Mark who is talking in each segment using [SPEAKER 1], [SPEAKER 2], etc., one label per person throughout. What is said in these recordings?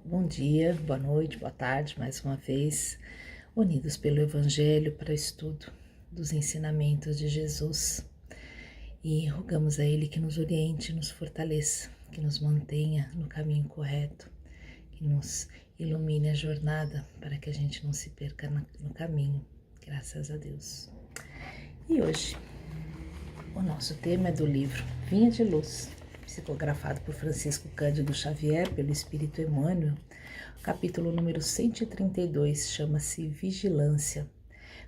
[SPEAKER 1] Bom dia, boa noite, boa tarde, mais uma vez, unidos pelo Evangelho para o estudo dos ensinamentos de Jesus. E rogamos a Ele que nos oriente, nos fortaleça, que nos mantenha no caminho correto, que nos ilumine a jornada para que a gente não se perca no caminho, graças a Deus. E hoje, o nosso tema é do livro Vinha de Luz, psicografado por Francisco Cândido Xavier, pelo Espírito Emmanuel. O capítulo número 132 chama-se Vigilância.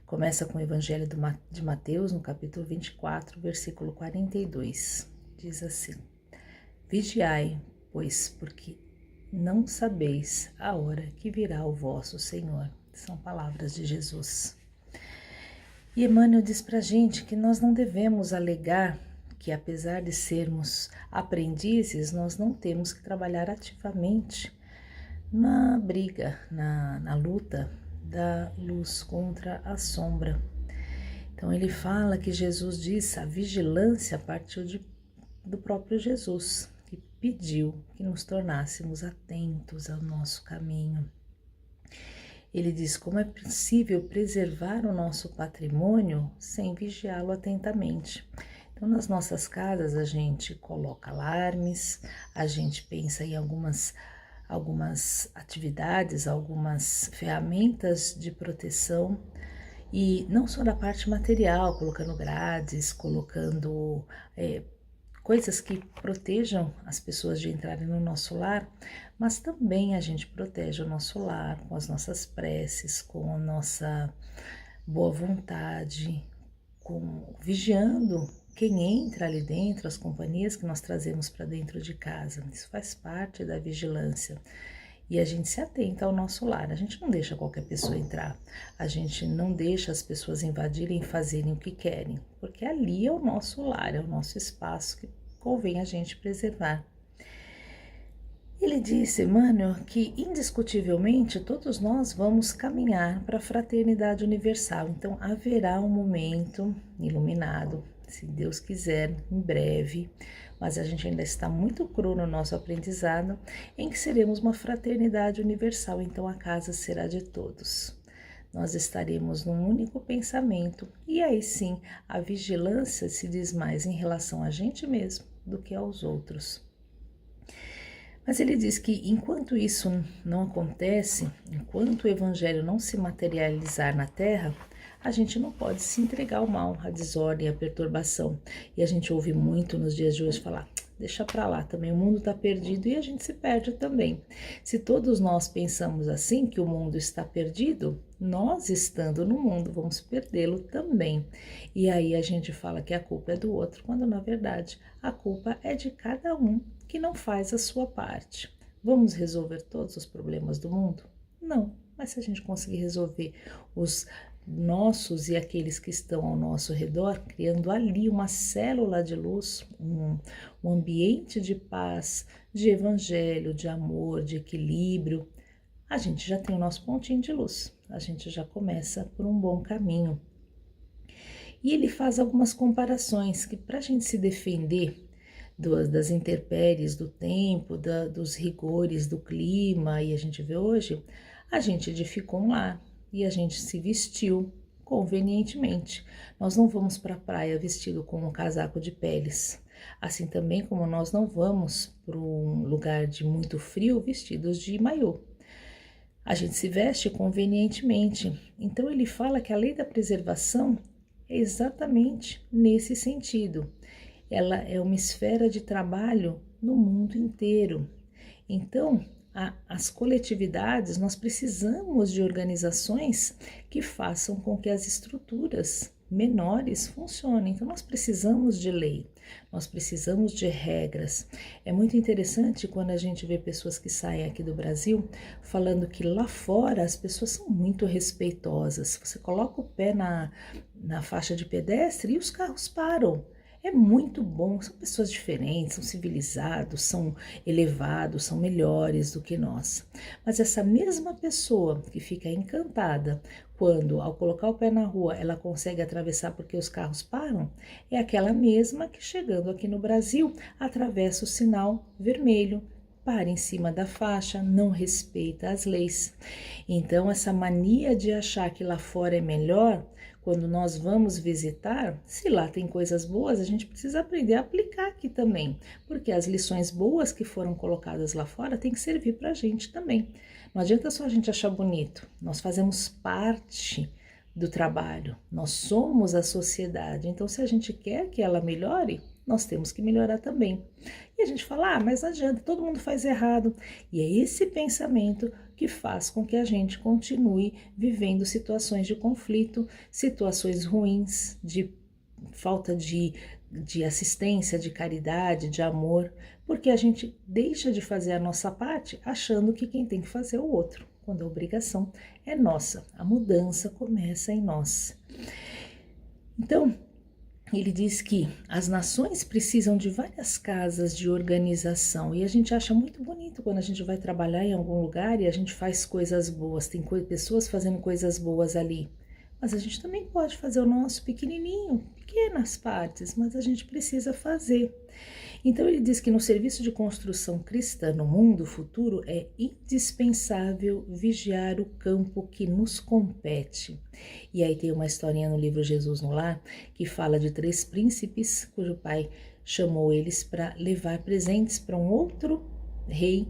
[SPEAKER 1] Começa com o Evangelho de Mateus, no capítulo 24, versículo 42. Diz assim: Vigiai, pois, porque não sabeis a hora que virá o vosso Senhor. São palavras de Jesus. E Emmanuel diz pra gente que nós não devemos alegar que, apesar de sermos aprendizes, nós não temos que trabalhar ativamente na briga, na luta da luz contra a sombra. Então ele fala que Jesus disse, a vigilância partiu do próprio Jesus, que pediu que nos tornássemos atentos ao nosso caminho. Ele diz como é possível preservar o nosso patrimônio sem vigiá-lo atentamente. Então, nas nossas casas, a gente coloca alarmes, a gente pensa em algumas atividades, algumas ferramentas de proteção, e não só da parte material, colocando grades, colocando coisas que protejam as pessoas de entrarem no nosso lar, mas também a gente protege o nosso lar com as nossas preces, com a nossa boa vontade, vigiando quem entra ali dentro, as companhias que nós trazemos para dentro de casa. Isso faz parte da vigilância. E a gente se atenta ao nosso lar, a gente não deixa qualquer pessoa entrar, a gente não deixa as pessoas invadirem e fazerem o que querem, porque ali é o nosso lar, é o nosso espaço que convém a gente preservar. Ele disse, Emmanuel, que indiscutivelmente todos nós vamos caminhar para a fraternidade universal, então haverá um momento iluminado, se Deus quiser, em breve, mas a gente ainda está muito cru no nosso aprendizado, em que seremos uma fraternidade universal, então a casa será de todos. Nós estaremos num único pensamento e aí sim a vigilância se diz mais em relação a gente mesmo do que aos outros. Mas ele diz que enquanto isso não acontece, enquanto o Evangelho não se materializar na Terra, a gente não pode se entregar ao mal, à desordem, à perturbação. E a gente ouve muito nos dias de hoje falar, deixa pra lá, também o mundo está perdido e a gente se perde também. Se todos nós pensamos assim, que o mundo está perdido, nós estando no mundo vamos perdê-lo também. E aí a gente fala que a culpa é do outro, quando na verdade a culpa é de cada um que não faz a sua parte. Vamos resolver todos os problemas do mundo? Não, mas se a gente conseguir resolver os nossos e aqueles que estão ao nosso redor, criando ali uma célula de luz, um ambiente de paz, de evangelho, de amor, de equilíbrio, a gente já tem o nosso pontinho de luz, a gente já começa por um bom caminho. E ele faz algumas comparações que para a gente se defender das intempéries do tempo, dos rigores do clima, e a gente vê hoje, a gente edificou um lar e a gente se vestiu convenientemente. Nós não vamos para a praia vestido com um casaco de peles, assim também como nós não vamos para um lugar de muito frio vestidos de maiô. A gente se veste convenientemente. Então ele fala que a lei da preservação é exatamente nesse sentido. Ela é uma esfera de trabalho no mundo inteiro. Então, as coletividades, nós precisamos de organizações que façam com que as estruturas menores funcionem. Então, nós precisamos de lei, nós precisamos de regras. É muito interessante quando a gente vê pessoas que saem aqui do Brasil falando que lá fora as pessoas são muito respeitosas. Você coloca o pé na faixa de pedestre e os carros param. É muito bom, são pessoas diferentes, são civilizados, são elevados, são melhores do que nós. Mas essa mesma pessoa que fica encantada quando, ao colocar o pé na rua, ela consegue atravessar porque os carros param, é aquela mesma que, chegando aqui no Brasil, atravessa o sinal vermelho para em cima da faixa, não respeita as leis. Então, essa mania de achar que lá fora é melhor, quando nós vamos visitar, se lá tem coisas boas, a gente precisa aprender a aplicar aqui também, porque as lições boas que foram colocadas lá fora têm que servir para a gente também. Não adianta só a gente achar bonito, nós fazemos parte do trabalho, nós somos a sociedade, então se a gente quer que ela melhore, nós temos que melhorar também. E a gente fala, mas não adianta, todo mundo faz errado. E é esse pensamento que faz com que a gente continue vivendo situações de conflito, situações ruins, de falta de assistência, de caridade, de amor, porque a gente deixa de fazer a nossa parte achando que quem tem que fazer é o outro, quando a obrigação é nossa. A mudança começa em nós. Então, ele diz que as nações precisam de várias casas de organização e a gente acha muito bonito quando a gente vai trabalhar em algum lugar e a gente faz coisas boas, tem pessoas fazendo coisas boas ali. Mas a gente também pode fazer o nosso pequenininho, pequenas partes, mas a gente precisa fazer. Então ele diz que no serviço de construção cristã no mundo futuro é indispensável vigiar o campo que nos compete. E aí tem uma historinha no livro Jesus no Lar que fala de 3 príncipes cujo pai chamou eles para levar presentes para um outro rei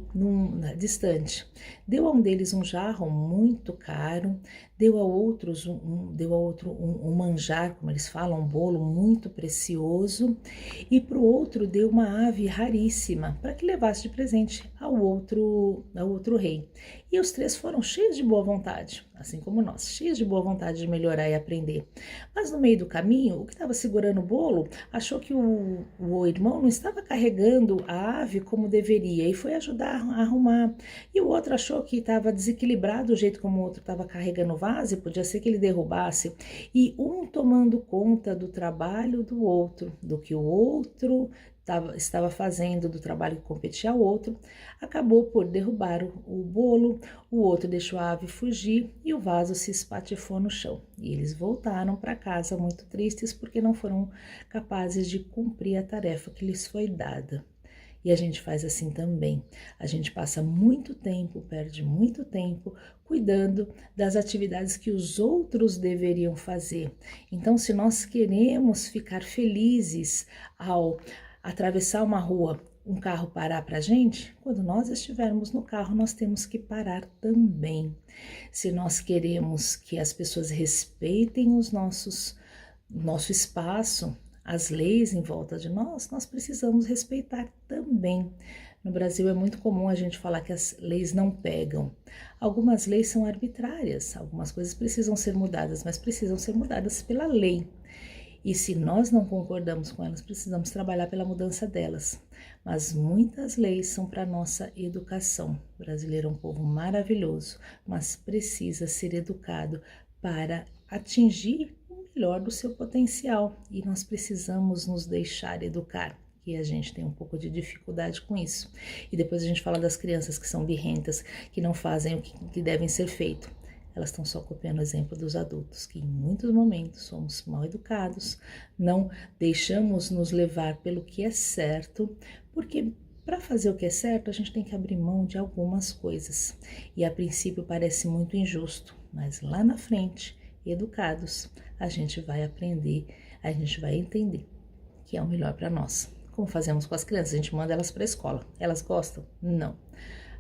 [SPEAKER 1] distante. Deu a um deles um jarro muito caro, deu a outro um manjar, como eles falam, um bolo muito precioso, e para o outro deu uma ave raríssima para que levasse de presente ao outro rei. E os 3 foram cheios de boa vontade, assim como nós, cheios de boa vontade de melhorar e aprender. Mas no meio do caminho, o que estava segurando o bolo achou que o irmão não estava carregando a ave como deveria e foi ajudar a arrumar. E o outro achou que estava desequilibrado o jeito como o outro estava carregando o vaso, e podia ser que ele derrubasse. E um tomando conta do trabalho do outro, do que o outro estava fazendo, do trabalho que competia ao outro, acabou por derrubar o bolo, o outro deixou a ave fugir e o vaso se espatifou no chão. E eles voltaram para casa muito tristes porque não foram capazes de cumprir a tarefa que lhes foi dada. E a gente faz assim também. A gente passa muito tempo, perde muito tempo cuidando das atividades que os outros deveriam fazer. Então, se nós queremos ficar felizes ao atravessar uma rua, um carro parar para a gente, quando nós estivermos no carro, nós temos que parar também. Se nós queremos que as pessoas respeitem nosso espaço, as leis em volta de nós precisamos respeitar também. No Brasil é muito comum a gente falar que as leis não pegam. Algumas leis são arbitrárias, algumas coisas precisam ser mudadas, mas precisam ser mudadas pela lei. E se nós não concordamos com elas, precisamos trabalhar pela mudança delas. Mas muitas leis são para nossa educação. O brasileiro é um povo maravilhoso, mas precisa ser educado para atingir o melhor do seu potencial. E nós precisamos nos deixar educar. E a gente tem um pouco de dificuldade com isso. E depois a gente fala das crianças que são birrentas, que não fazem o que devem ser feito. Elas estão só copiando o exemplo dos adultos, que em muitos momentos somos mal educados, não deixamos nos levar pelo que é certo, porque para fazer o que é certo a gente tem que abrir mão de algumas coisas. E a princípio parece muito injusto, mas lá na frente, educados, a gente vai aprender, a gente vai entender que é o melhor para nós. Como fazemos com as crianças, a gente manda elas para a escola. Elas gostam? Não.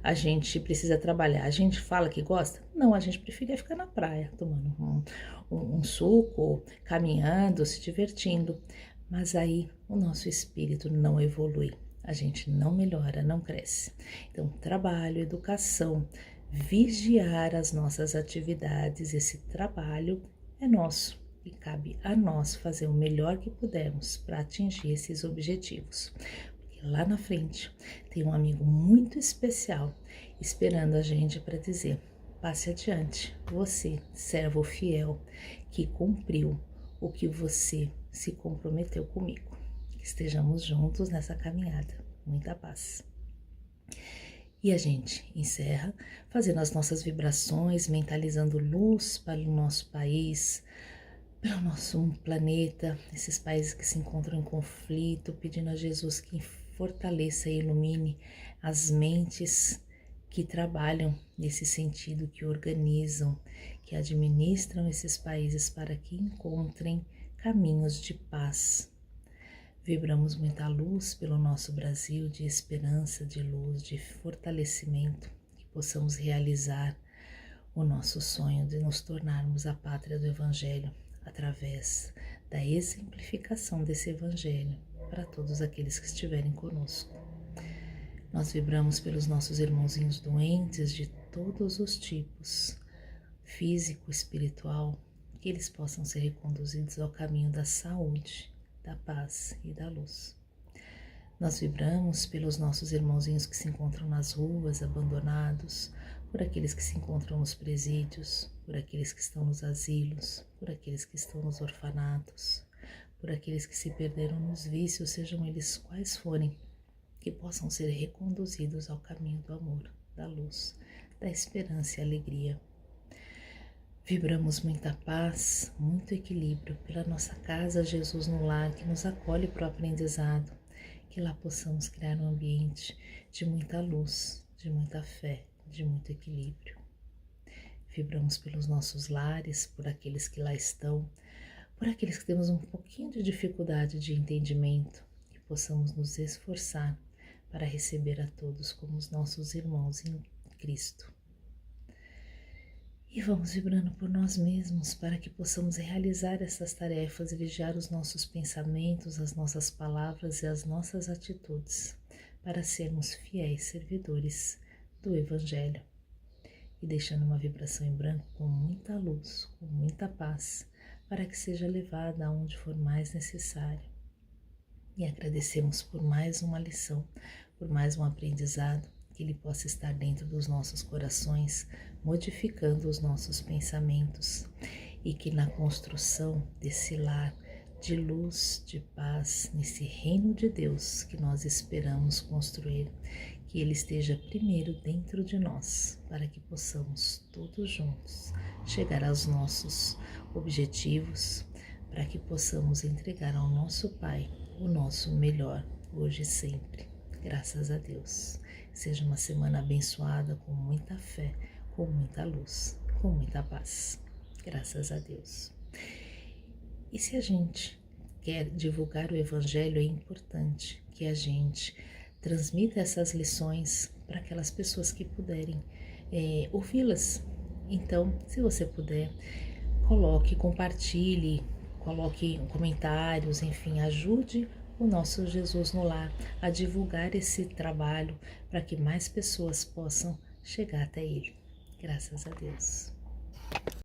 [SPEAKER 1] A gente precisa trabalhar. A gente fala que gosta? Não, a gente preferia ficar na praia, tomando um suco, caminhando, se divertindo. Mas aí o nosso espírito não evolui. A gente não melhora, não cresce. Então, trabalho, educação, vigiar as nossas atividades, esse trabalho é nosso. E cabe a nós fazer o melhor que pudermos para atingir esses objetivos. Porque lá na frente tem um amigo muito especial esperando a gente para dizer: passe adiante, você, servo fiel, que cumpriu o que você se comprometeu comigo. Que estejamos juntos nessa caminhada. Muita paz. E a gente encerra fazendo as nossas vibrações, mentalizando luz para o nosso país, pelo nosso planeta, esses países que se encontram em conflito, pedindo a Jesus que fortaleça e ilumine as mentes que trabalham nesse sentido, que organizam, que administram esses países para que encontrem caminhos de paz. Vibramos muita luz pelo nosso Brasil, de esperança, de luz, de fortalecimento, que possamos realizar o nosso sonho de nos tornarmos a pátria do Evangelho através da exemplificação desse Evangelho para todos aqueles que estiverem conosco. Nós vibramos pelos nossos irmãozinhos doentes de todos os tipos, físico, espiritual, que eles possam ser reconduzidos ao caminho da saúde, da paz e da luz. Nós vibramos pelos nossos irmãozinhos que se encontram nas ruas, abandonados, por aqueles que se encontram nos presídios, por aqueles que estão nos asilos, por aqueles que estão nos orfanatos, por aqueles que se perderam nos vícios, sejam eles quais forem, que possam ser reconduzidos ao caminho do amor, da luz, da esperança e alegria. Vibramos muita paz, muito equilíbrio pela nossa casa Jesus no Lar, que nos acolhe para o aprendizado, que lá possamos criar um ambiente de muita luz, de muita fé, de muito equilíbrio. Vibramos pelos nossos lares, por aqueles que lá estão, por aqueles que temos um pouquinho de dificuldade de entendimento, que possamos nos esforçar para receber a todos como os nossos irmãos em Cristo. E vamos vibrando por nós mesmos para que possamos realizar essas tarefas e vigiar os nossos pensamentos, as nossas palavras e as nossas atitudes, para sermos fiéis servidores do Evangelho. E deixando uma vibração em branco com muita luz, com muita paz, para que seja levada aonde for mais necessário. E agradecemos por mais uma lição, por mais um aprendizado, que ele possa estar dentro dos nossos corações, modificando os nossos pensamentos, e que na construção desse lar de luz, de paz, nesse reino de Deus que nós esperamos construir, que ele esteja primeiro dentro de nós, para que possamos todos juntos chegar aos nossos objetivos, para que possamos entregar ao nosso Pai o nosso melhor, hoje e sempre. Graças a Deus. Seja uma semana abençoada, com muita fé, com muita luz, com muita paz. Graças a Deus. E se a gente quer divulgar o Evangelho, é importante que a gente transmita essas lições para aquelas pessoas que puderem ouvi-las. Então, se você puder, coloque, compartilhe, coloque comentários, enfim, ajude o nosso Jesus no Lar a divulgar esse trabalho para que mais pessoas possam chegar até ele. Graças a Deus.